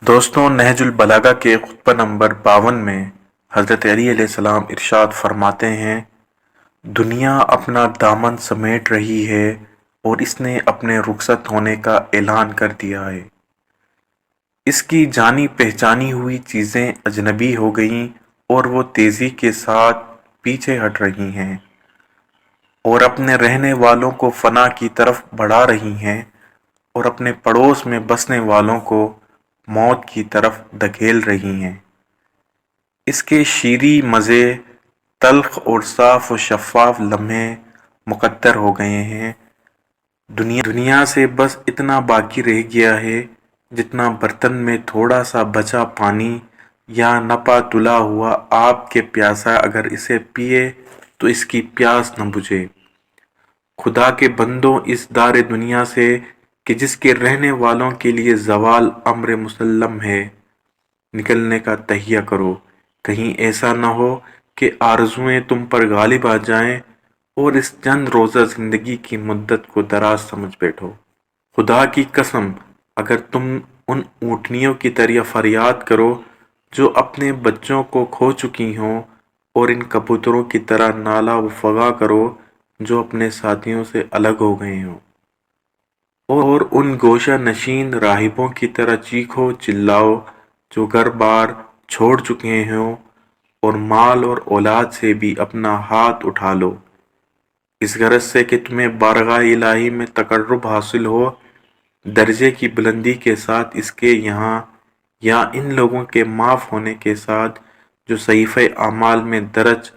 دوستوں، نہج البلاغہ کے خطبہ نمبر 52 میں حضرت علی علیہ السلام ارشاد فرماتے ہیں: دنیا اپنا دامن سمیٹ رہی ہے اور اس نے اپنے رخصت ہونے کا اعلان کر دیا ہے۔ اس کی جانی پہچانی ہوئی چیزیں اجنبی ہو گئیں اور وہ تیزی کے ساتھ پیچھے ہٹ رہی ہیں اور اپنے رہنے والوں کو فنا کی طرف بڑھا رہی ہیں اور اپنے پڑوس میں بسنے والوں کو موت کی طرف دھکیل رہی ہیں۔ اس کے شیریں مزے تلخ اور صاف و شفاف لمحے مقطر ہو گئے ہیں۔ دنیا سے بس اتنا باقی رہ گیا ہے جتنا برتن میں تھوڑا سا بچا پانی یا نپا تلا ہوا آب کے پیاسا اگر اسے پیے تو اس کی پیاس نہ بجھے۔ خدا کے بندوں، اس دار دنیا سے کہ جس کے رہنے والوں کے لیے زوال امر مسلم ہے، نکلنے کا تہیہ کرو۔ کہیں ایسا نہ ہو کہ آرزوئیں تم پر غالب آ جائیں اور اس چند روزہ زندگی کی مدت کو دراز سمجھ بیٹھو۔ خدا کی قسم، اگر تم ان اونٹنیوں کی طرح فریاد کرو جو اپنے بچوں کو کھو چکی ہوں، اور ان کبوتروں کی طرح نالہ و فغاں کرو جو اپنے ساتھیوں سے الگ ہو گئے ہوں، اور ان گوشہ نشین راہبوں کی طرح چیخو چلاؤ جو گھر بار چھوڑ چکے ہوں اور مال اور اولاد سے بھی اپنا ہاتھ اٹھا لو، اس غرض سے کہ تمہیں بارگاہ الہی میں تقرب حاصل ہو، درجے کی بلندی کے ساتھ اس کے یہاں، یا ان لوگوں کے معاف ہونے کے ساتھ جو صحیفہ اعمال میں درج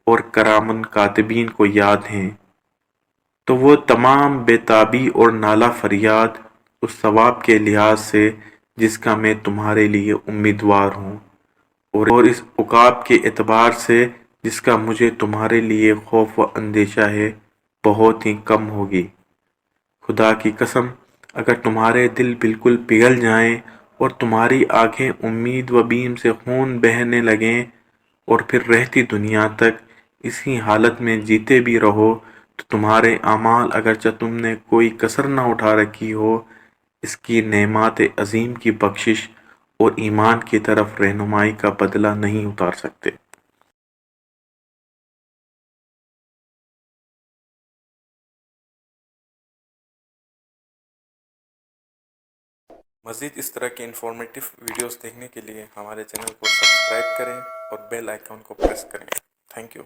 اور کرامن کاتبین کو یاد ہیں۔ تو وہ تمام بے تابی اور نالہ فریاد اس ثواب کے لحاظ سے جس کا میں تمہارے لیے امیدوار ہوں، اور اس عقاب کے اعتبار سے جس کا مجھے تمہارے لیے خوف و اندیشہ ہے، بہت ہی کم ہوگی۔ خدا کی قسم، اگر تمہارے دل بالکل پگھل جائیں اور تمہاری آنکھیں امید و بیم سے خون بہنے لگیں اور پھر رہتی دنیا تک اسی حالت میں جیتے بھی رہو، تو تمہارے اعمال اگرچہ تم نے کوئی کسر نہ اٹھا رکھی ہو، اس کی نعمات عظیم کی بخشش اور ایمان کی طرف رہنمائی کا بدلہ نہیں اتار سکتے۔ مزید اس طرح کے انفارمیٹو ویڈیوز دیکھنے کے لیے ہمارے چینل کو سبسکرائب کریں اور بیل آئیکن کو پریس کریں۔ Thank you.